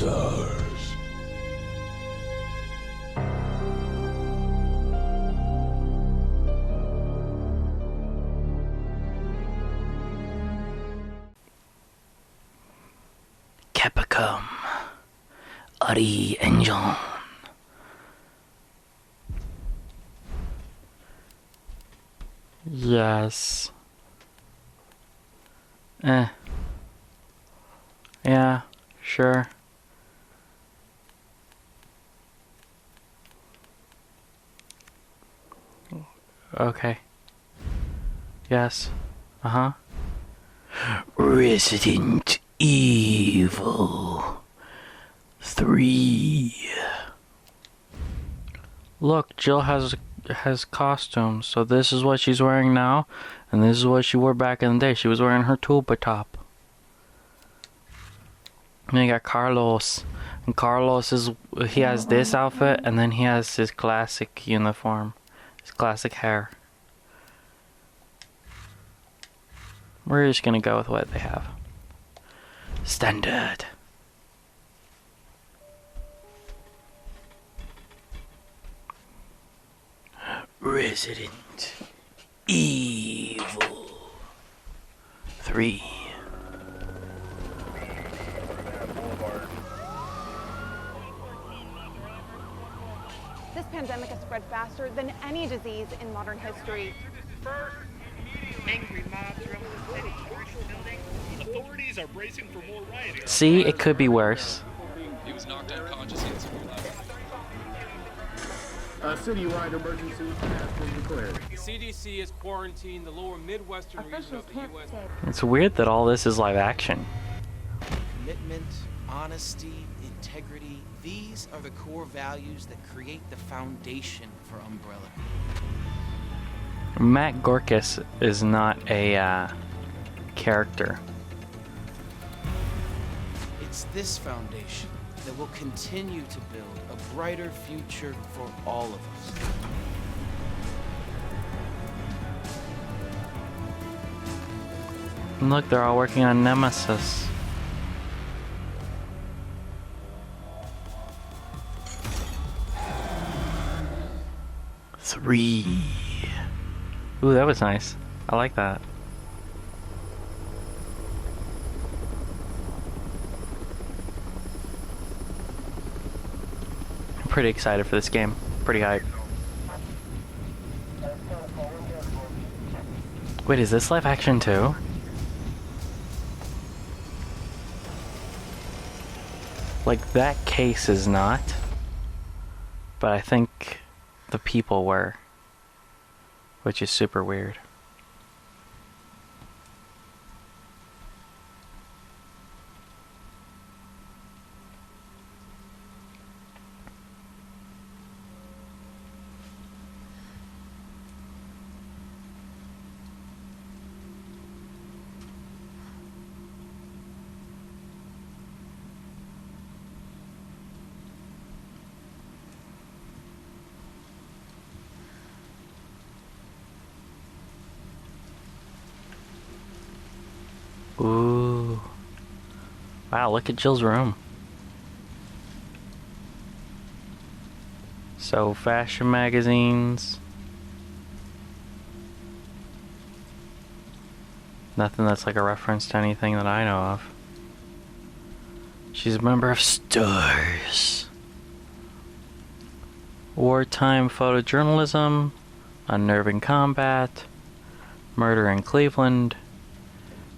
stars. Capcom, Ari and John. Yes. Yeah, sure. Okay. Yes. Uh-huh. Resident Evil 3. Look, Jill has costumes, so this is what she's wearing now, and this is what she wore back in the day. She was wearing her tuba top. And then you got Carlos, and he has this outfit, and then he has his classic uniform, his classic hair. We're just gonna go with what they have. Standard. Resident Evil 3. This pandemic has spread faster than any disease in modern history. Angry mobs roam the city, commercial buildings. Authorities are bracing for more rioting. See, it could be worse. He was knocked unconscious yesterday. A citywide emergency has been declared. CDC has quarantined the lower Midwestern region of the U.S. It's weird that all this is live action. Commitment, honesty, integrity, these are the core values that create the foundation for Umbrella. Matt Gorkas is not a character. It's this foundation that will continue to build a brighter future for all of us. And look, they're all working on Nemesis. Three. Ooh, that was nice. I like that. I'm pretty excited for this game. Pretty hyped. Wait, is this live action too? Like, that case is not. But I think the people were. Which is super weird. Ooh. Wow, look at Jill's room. So, fashion magazines. Nothing that's like a reference to anything that I know of. She's a member of Stars. Wartime photojournalism. Unnerving combat. Murder in Cleveland.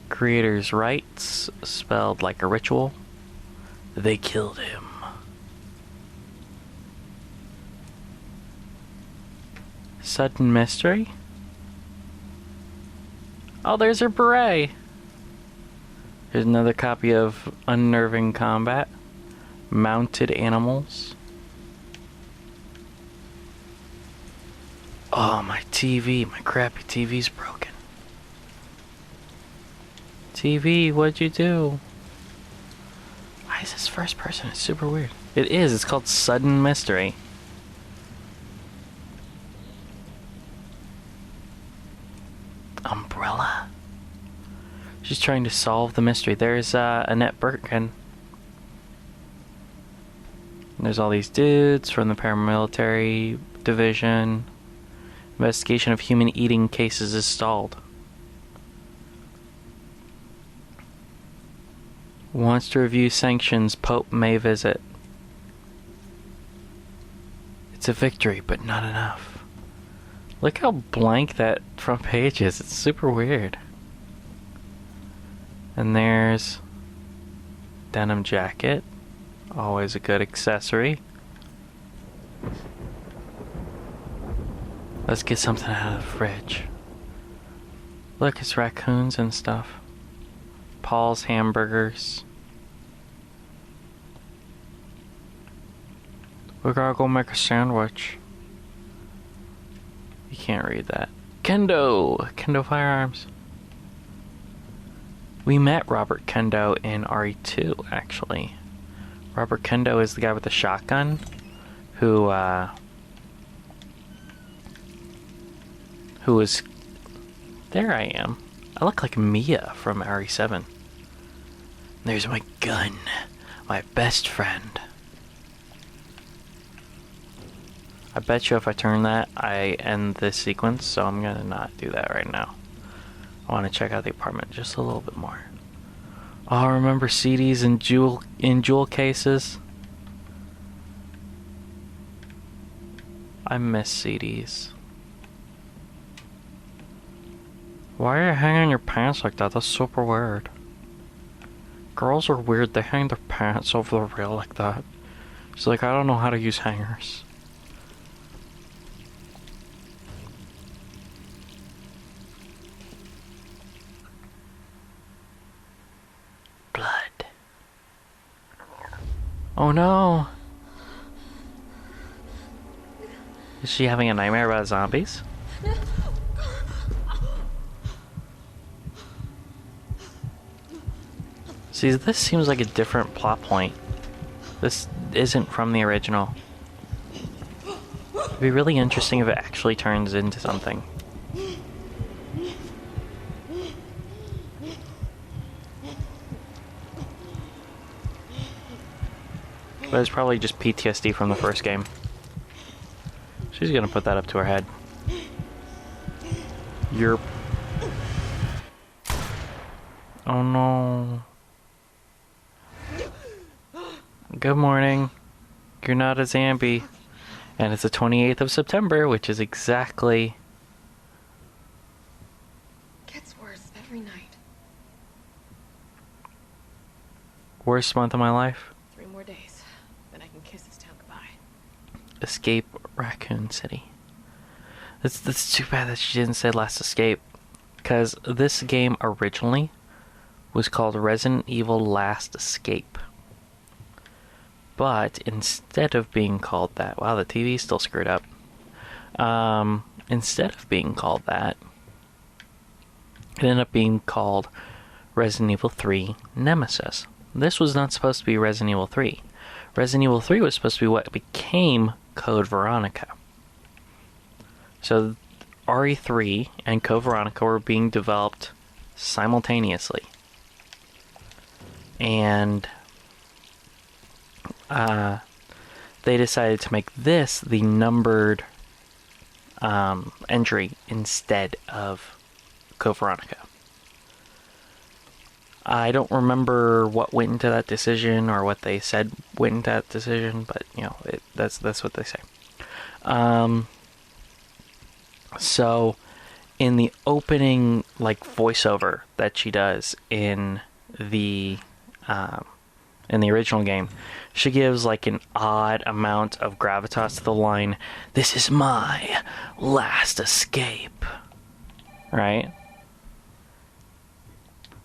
Creator's rights, spelled like a ritual. They killed him. Sudden mystery? Oh, there's her beret. Here's another copy of Unnerving Combat. Mounted Animals. Oh, my TV. My crappy TV's broken. TV, what'd you do? Why is this first person? It's super weird. It is. It's called Sudden Mystery. Umbrella? She's trying to solve the mystery. There's Annette Birkin. And there's all these dudes from the paramilitary division. Investigation of human eating cases is stalled. Wants to review sanctions, Pope may visit. It's a victory, but not enough. Look how blank that front page is. It's super weird. And there's denim jacket. Always a good accessory. Let's get something out of the fridge. Look, it's raccoons and stuff. Paul's Hamburgers. We gotta go make a sandwich. You can't read that. Kendo Firearms. We met Robert Kendo in RE2, actually. Robert Kendo is the guy with the shotgun who was... There I am. I look like Mia from RE7. There's my gun. My best friend. I bet you if I turn that, I end this sequence, so I'm gonna not do that right now. I want to check out the apartment just a little bit more. Oh, remember CDs in jewel cases? I miss CDs. Why are you hanging your pants like that? That's super weird. Girls are weird. They hang their pants over the rail like that. She's like, I don't know how to use hangers. Blood. Oh no! Is she having a nightmare about zombies? See, this seems like a different plot point. This isn't from the original. It'd be really interesting if it actually turns into something. But it's probably just PTSD from the first game. She's gonna put that up to her head. Yerp. Oh no. Good morning. You're not a zombie. And it's the 28th of September, which is exactly... Gets worse every night. Worst month of my life. 3 more days, then I can kiss this town goodbye. Escape Raccoon City. That's too bad that she didn't say Last Escape. Because this game originally was called Resident Evil Last Escape. But instead of being called that... Wow, the TV's still screwed up. Instead of being called that, it ended up being called Resident Evil 3 Nemesis. This was not supposed to be Resident Evil 3. Resident Evil 3 was supposed to be what became Code Veronica. So RE3 and Code Veronica were being developed simultaneously. And they decided to make this the numbered entry instead of Code Veronica. I don't remember what went into that decision or what they said went into that decision, but you know, that's what they say. So in the opening voiceover that she does in the original game, she gives an odd amount of gravitas to the line, "This is my last escape." Right?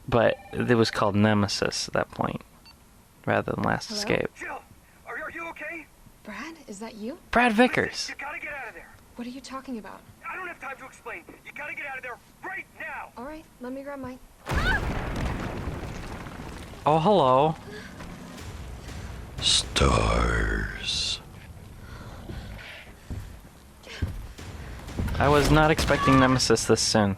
But it was called Nemesis at that point, rather than Last Hello? Escape. Jill, are you okay? Brad, is that you? Brad Vickers. You gotta get out of there. What are you talking about? I don't have time to explain. You gotta get out of there right now. All right, let me grab my... Oh, hello. Stars. I was not expecting Nemesis this soon.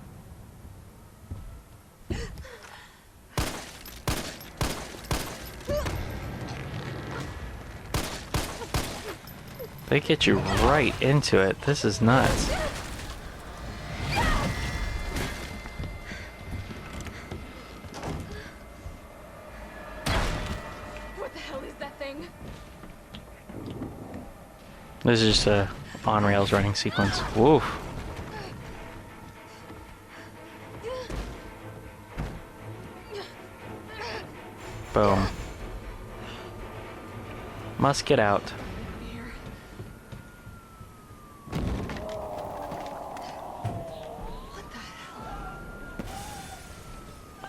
They get you right into it. This is nuts. What the hell is that thing? This is just a on-rails running sequence. Woof. Boom. Must get out.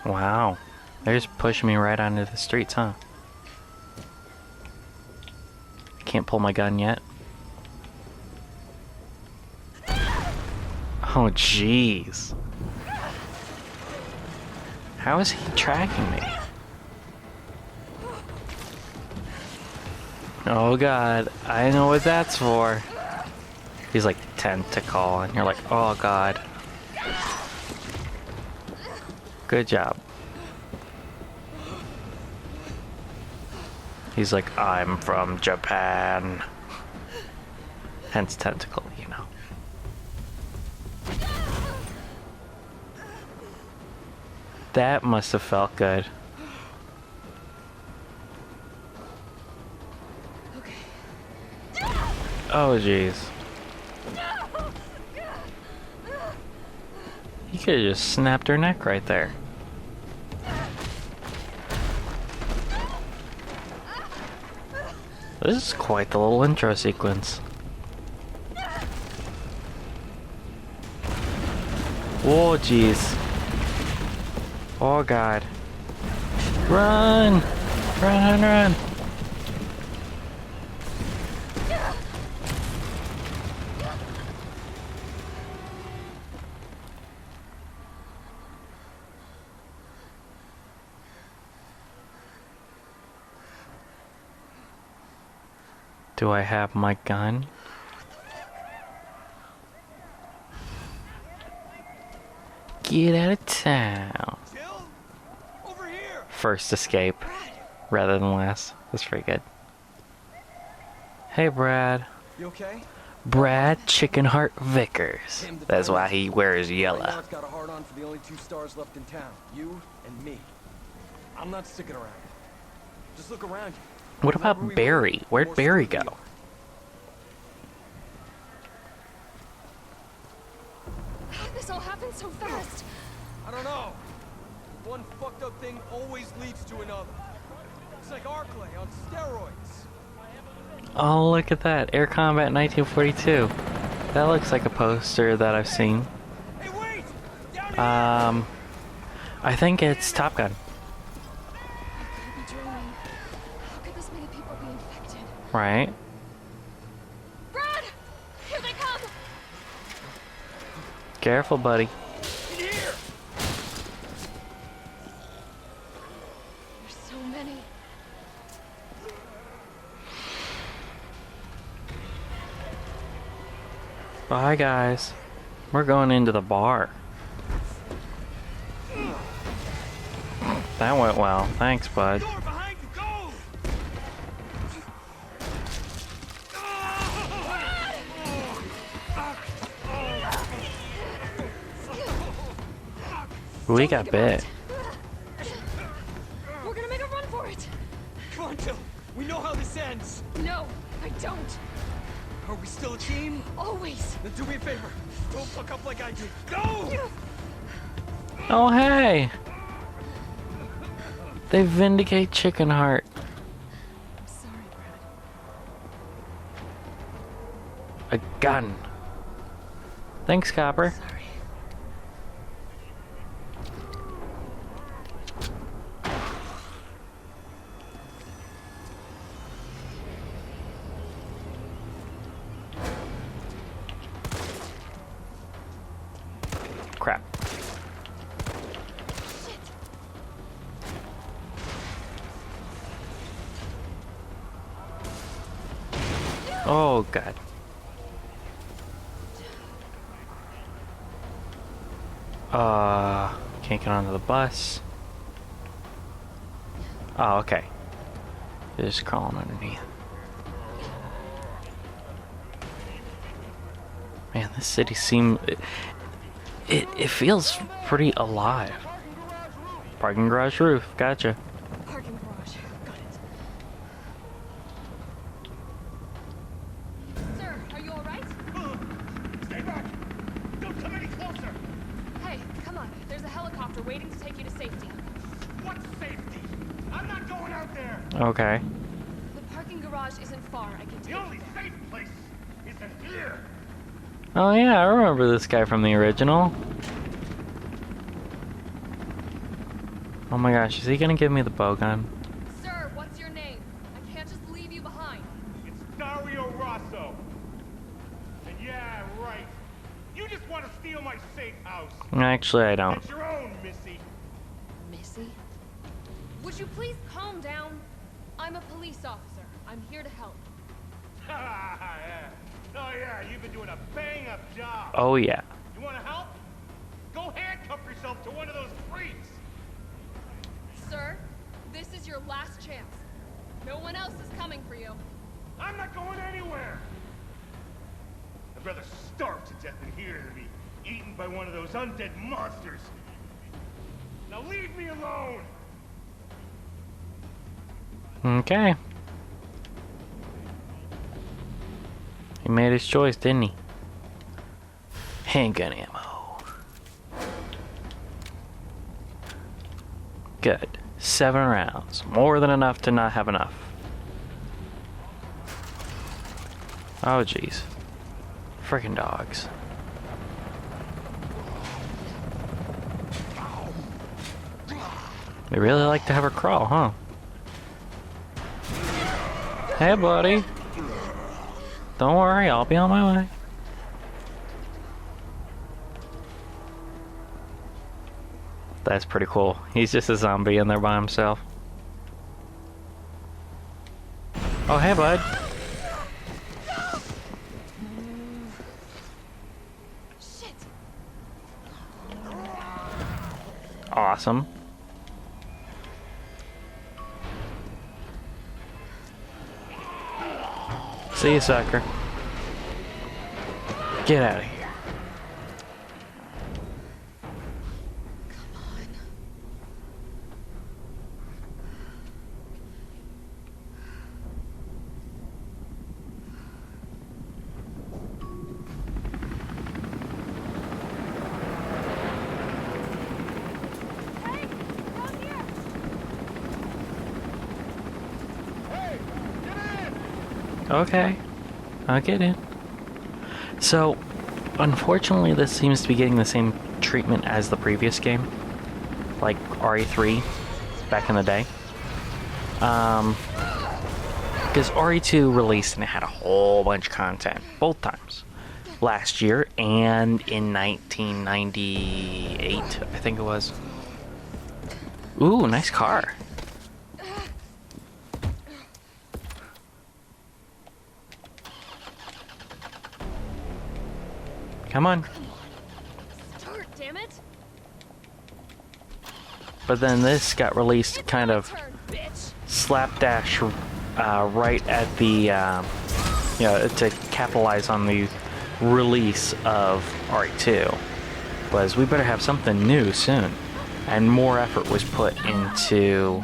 Wow. They're just pushing me right onto the streets, huh? Can't pull my gun yet. Oh, jeez. How is he tracking me? Oh god, I know what that's for. He's like tentacle, and you're like, oh god. Good job. He's like, I'm from Japan. Hence tentacle, you know. That must have felt good. Oh jeez. You could have just snapped her neck right there. This is quite the little intro sequence. Whoa, jeez. Oh god. Run! Run, run, run! Do I have my gun? Get out of town. Over here. First escape, rather than last. That's pretty good. Hey, Brad. You okay? Brad Chicken Heart Vickers. That's why he wears Right now yellow. it's got a hard on for the only 2 stars left in town. You and me. I'm not sticking around. Just look around you. What about Barry? Where'd Barry go? This all happened so fast. I don't know. One fucked up thing always leads to another. It's like Arclay on steroids. Oh, look at that. Air Combat 1942. That looks like a poster that I've seen. Hey, wait! Down here! I think it's Top Gun. I could be dreaming. How could this many people be infected? Right? Brad! Here they come! Careful, buddy. In here! There's so many. Bye, guys. We're going into the bar. That went well. Thanks, bud. Door behind you, go! We got bit. We're gonna make a run for it. Come on, Jill. We know how this ends. No, I don't. Are we still a team? Always. Then do me a favor. Don't fuck up like I did. Go! Oh, hey! They vindicate Chicken Heart. I'm sorry, Brad. A gun. Thanks, Copper. Sorry. Crap. Oh, God. Can't get onto the bus. Oh, okay. Just crawling underneath. Man, this city it feels pretty alive. Parking garage roof, gotcha. Parking garage. Got it. Sir, are you alright? Stay back! Don't come any closer! Hey, come on. There's a helicopter waiting to take you to safety. What safety? I'm not going out there! Okay. The parking garage isn't far. I can take The you only there. safe place is in here! Oh yeah, I remember this guy from the original. Oh my gosh, is he gonna give me the bow gun? Sir, what's your name? I can't just leave you behind. It's Dario Rosso. And yeah, right. You just want to steal my safe house. Actually, I don't. It's your own, Missy. Missy? Would you please calm down? I'm a police officer. I'm here to help. Yeah. Oh yeah, you've been doing a bang-up job. Oh yeah. You want to help? Go handcuff yourself to one of those freaks. Sir, this is your last chance. No one else is coming for you. I'm not going anywhere. I'd rather starve to death than here than be eaten by one of those undead monsters. Now leave me alone. Okay. He made his choice, didn't he? Handgun ammo. Good. 7 rounds. More than enough to not have enough. Oh, jeez. Freaking dogs. They really like to have her crawl, huh? Hey, buddy. Don't worry, I'll be on my way. That's pretty cool. He's just a zombie in there by himself. Oh, hey, bud. Shit! Awesome. See you, sucker. Get out of here. Hey, down here! Okay, I'll get in. So, unfortunately, this seems to be getting the same treatment as the previous game, like RE3 back in the day. Because RE2 released and it had a whole bunch of content both times, last year and in 1998, I think it was. Ooh, nice car. Come on. Start, damn it! But then this got released It's kind my of turn, bitch! slapdash right at the, to capitalize on the release of RE2, was we better have something new soon. And more effort was put into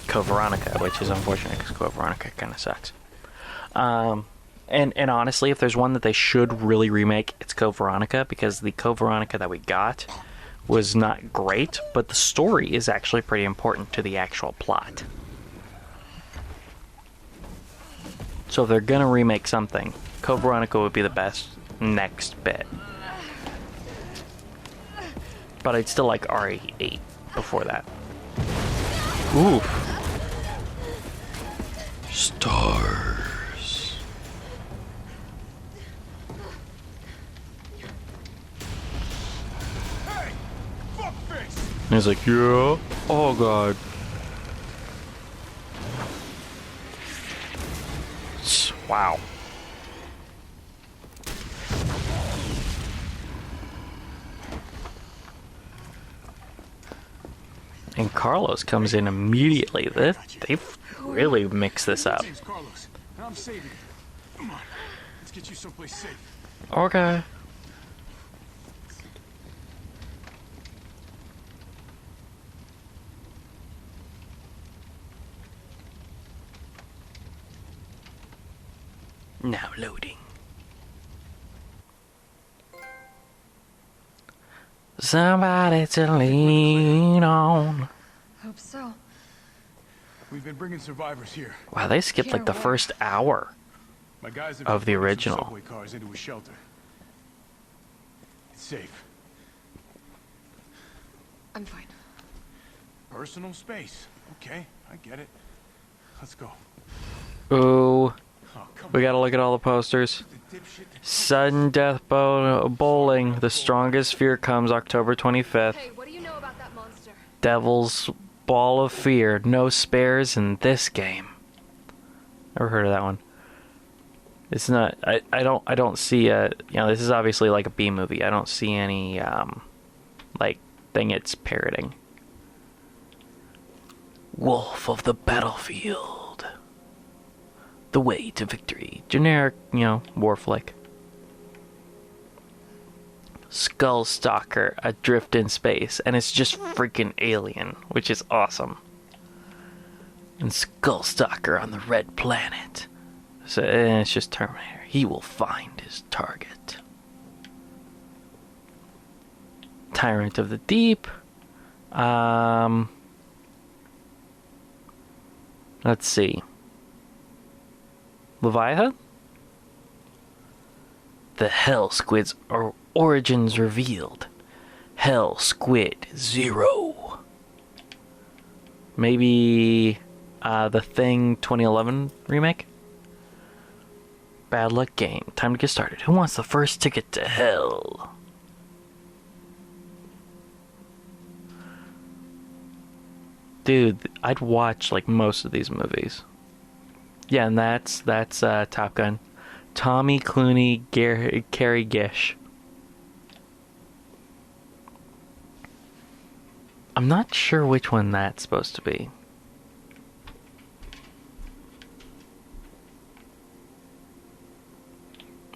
Code Veronica, which is unfortunate because Code Veronica kind of sucks. And honestly, if there's one that they should really remake, it's Code Veronica, because the Code Veronica that we got was not great, but the story is actually pretty important to the actual plot. So if they're gonna remake something, Code Veronica would be the best next bit. But I'd still like RE8 before that. Oof. Stars. Hey! Fuckface! And he's like, yeah? Oh god. Wow. And Carlos comes in immediately. They've really mixed this up. Name's Carlos, and I'm saving you. Come on, let's Let's get you someplace safe. Okay. Now loading. Somebody to lean on. Hope so. We've been bringing survivors here. Wow, they skipped like the first hour My guys have of the been putting some original. subway cars into a shelter. It's safe. I'm fine. Personal space. Okay, I get it. Let's go. Ooh, Oh, come we gotta look at all the posters. the dipshit. Sudden death bowling. The strongest fear comes October 25th. Hey, what do you know about that monster? Devil's Ball of Fear. No spares in this game. Never heard of that one. It's not. I don't see a. You know, this is obviously like a B movie. I don't see any like thing it's parroting. Wolf of the Battlefield. The Way to Victory. Generic, you know, war flick. Skullstalker, Adrift in Space, and it's just freaking Alien, which is awesome. And Skullstalker on the Red Planet. So it's just Terminator. He will find his target. Tyrant of the Deep. Let's see. Leviathan? The Hell Squid's origins revealed. Hell Squid 0. Maybe The Thing 2011 remake? Bad luck game. Time to get started. Who wants the first ticket to hell? Dude, I'd watch like most of these movies. Yeah, and that's Top Gun. Tommy Clooney, Carrie Gish. I'm not sure which one that's supposed to be.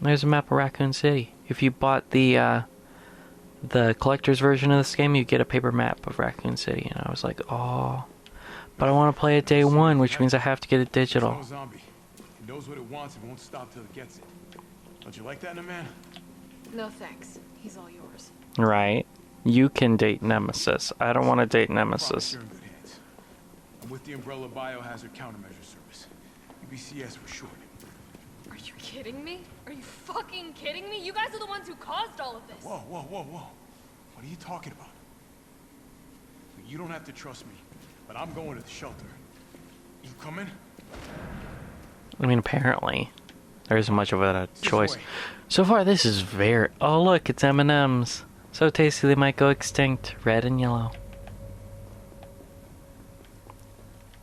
There's a map of Raccoon City. If you bought the collector's version of this game, you get a paper map of Raccoon City. And I was like, oh, but I want to play it day one, which means I have to get it digital. No zombie. It knows what it wants and won't stop till it gets it. Don't you like that in a man? No thanks. He's all yours. Right. You can date Nemesis. I don't want to date Nemesis. You're in good hands. I'm with the Umbrella Biohazard Countermeasure Service. UBCS for short. Are you kidding me? Are you fucking kidding me? You guys are the ones who caused all of this. Whoa, whoa, whoa, whoa. What are you talking about? You don't have to trust me, but I'm going to the shelter. You coming? I mean, apparently, there isn't much of a choice. So far, this is very... Oh, look, it's M&M's. So tasty they might go extinct. Red and yellow.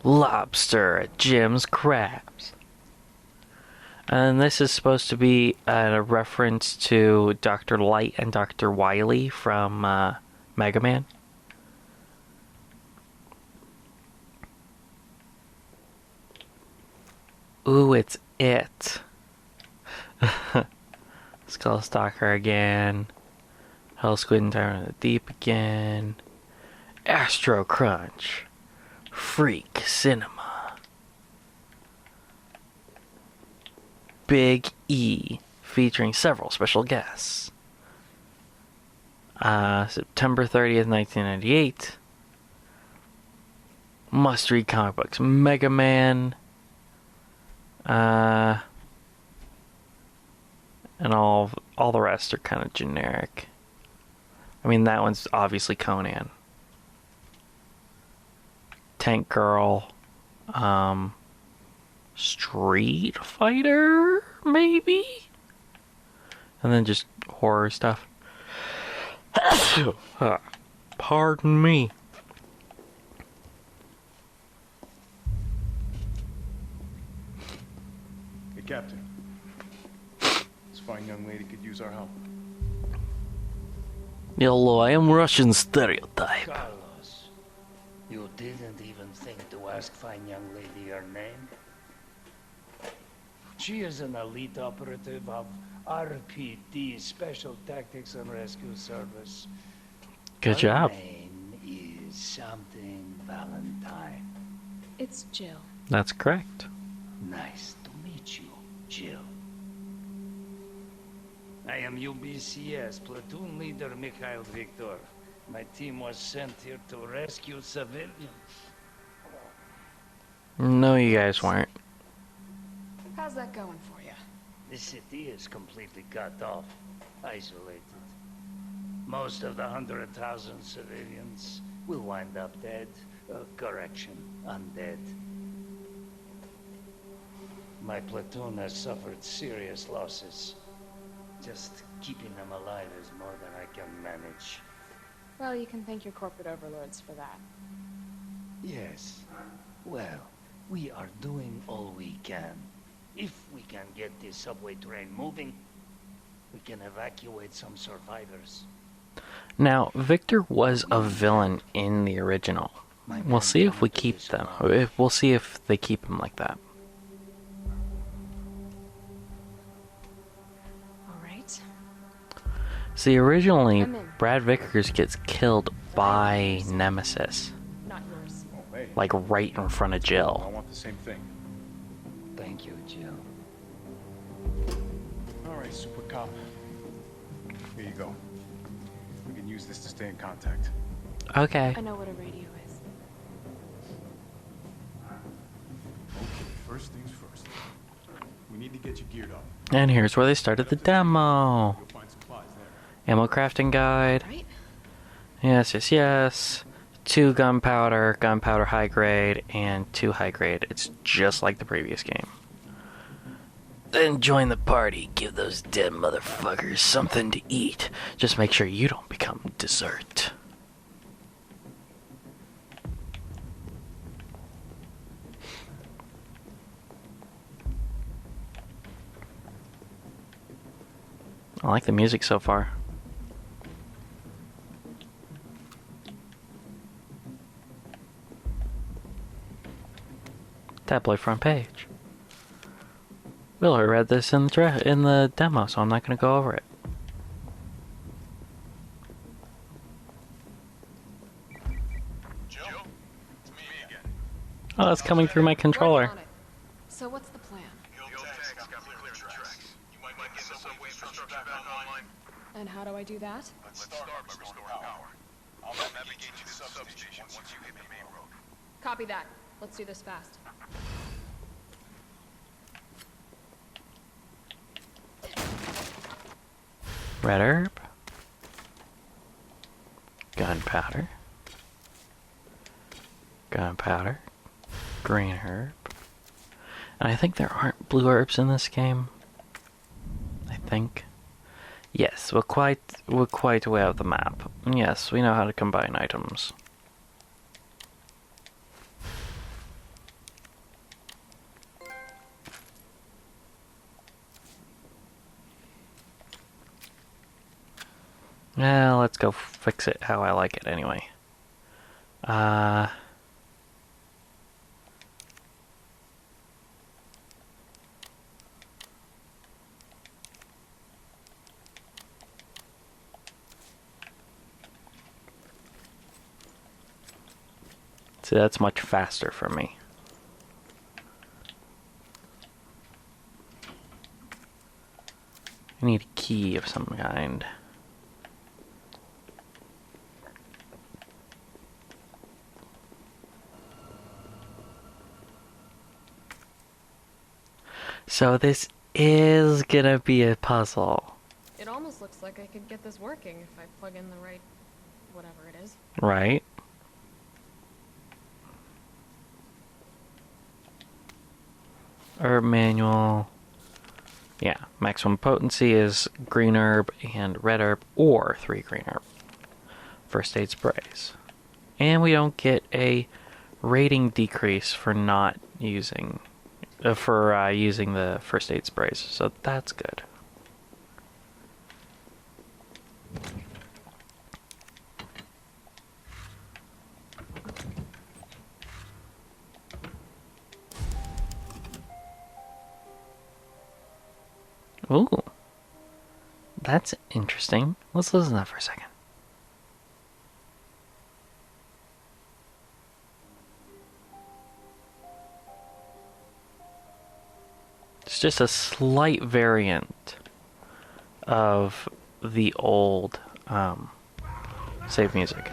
Lobster at Jim's Crabs. And this is supposed to be a reference to Dr. Light and Dr. Wily from Mega Man. Ooh, it's it. Skullstalker again. Hell Squid and Tyrant of the Deep again. Astro Crunch. Freak Cinema. Big E, featuring several special guests. September 30th, 1998. Must-read comic books. Mega Man. And all the rest are kind of generic. I mean, that one's obviously Conan. Tank Girl. Street Fighter, maybe? And then just horror stuff. Pardon me. Hey, Captain. This fine young lady could use our help. Hello, I am Russian stereotype. Carlos, you didn't even think to ask fine young lady her name? She is an elite operative of RPD, Special Tactics and Rescue Service. Good Her job. name is something Valentine. It's Jill. That's correct. Nice to meet you, Jill. I am UBCS Platoon Leader Mikhail Victor. My team was sent here to rescue civilians. No, you guys weren't. How's that going for you? The city is completely cut off, isolated. Most of the 100,000 civilians will wind up dead. Correction, undead. My platoon has suffered serious losses. Just keeping them alive is more than I can manage. Well, you can thank your corporate overlords for that. Yes. Well, we are doing all we can. If we can get this subway train moving, we can evacuate some survivors. Now, Victor was a villain in the original. We'll see if we keep them. We'll see if they keep him like that. Alright. See, originally, Brad Vickers gets killed by Nemesis. Not yours. Like, right in front of Jill. I want the same thing. Thank you, Jill. All right, Super Cop. Here you go. We can use this to stay in contact. Okay. I know what a radio is. Okay, first things first. We need to get you geared up. And here's where they started the demo. You'll find supplies there. Ammo crafting guide. Right? Yes, yes, yes. 2 gunpowder, gunpowder high grade, and 2 high grade. It's just like the previous game. Then join the party. Give those dead motherfuckers something to eat. Just make sure you don't become dessert. I like the music so far. Tabloid front page. Wheeler read this in the demo, so I'm not going to go over it. Jill? It's me again. Oh, it's coming through my controller. Working on it. So what's the plan? The old tanks got clear tracks. You might get the subway infrastructure back online. And how do I do that? Let's start by restoring power. I'll navigate you to the substation once you hit the main road. Copy that. Let's do this fast. Red herb. Gunpowder. Gunpowder. Green herb. And I think there aren't blue herbs in this game. I think. Yes, we're quite aware of the map. Yes, we know how to combine items. Well, let's go fix it how I like it anyway. See, that's much faster for me. I need a key of some kind. So this is gonna be a puzzle. It almost looks like I could get this working if I plug in the right whatever it is. Right? Herb manual. Yeah, maximum potency is green herb and red herb, or 3 green herb. First aid sprays. And we don't get a rating decrease for not using using the first aid sprays, so that's good. Ooh. That's interesting. Let's listen to that for a second. It's just a slight variant of the old save music.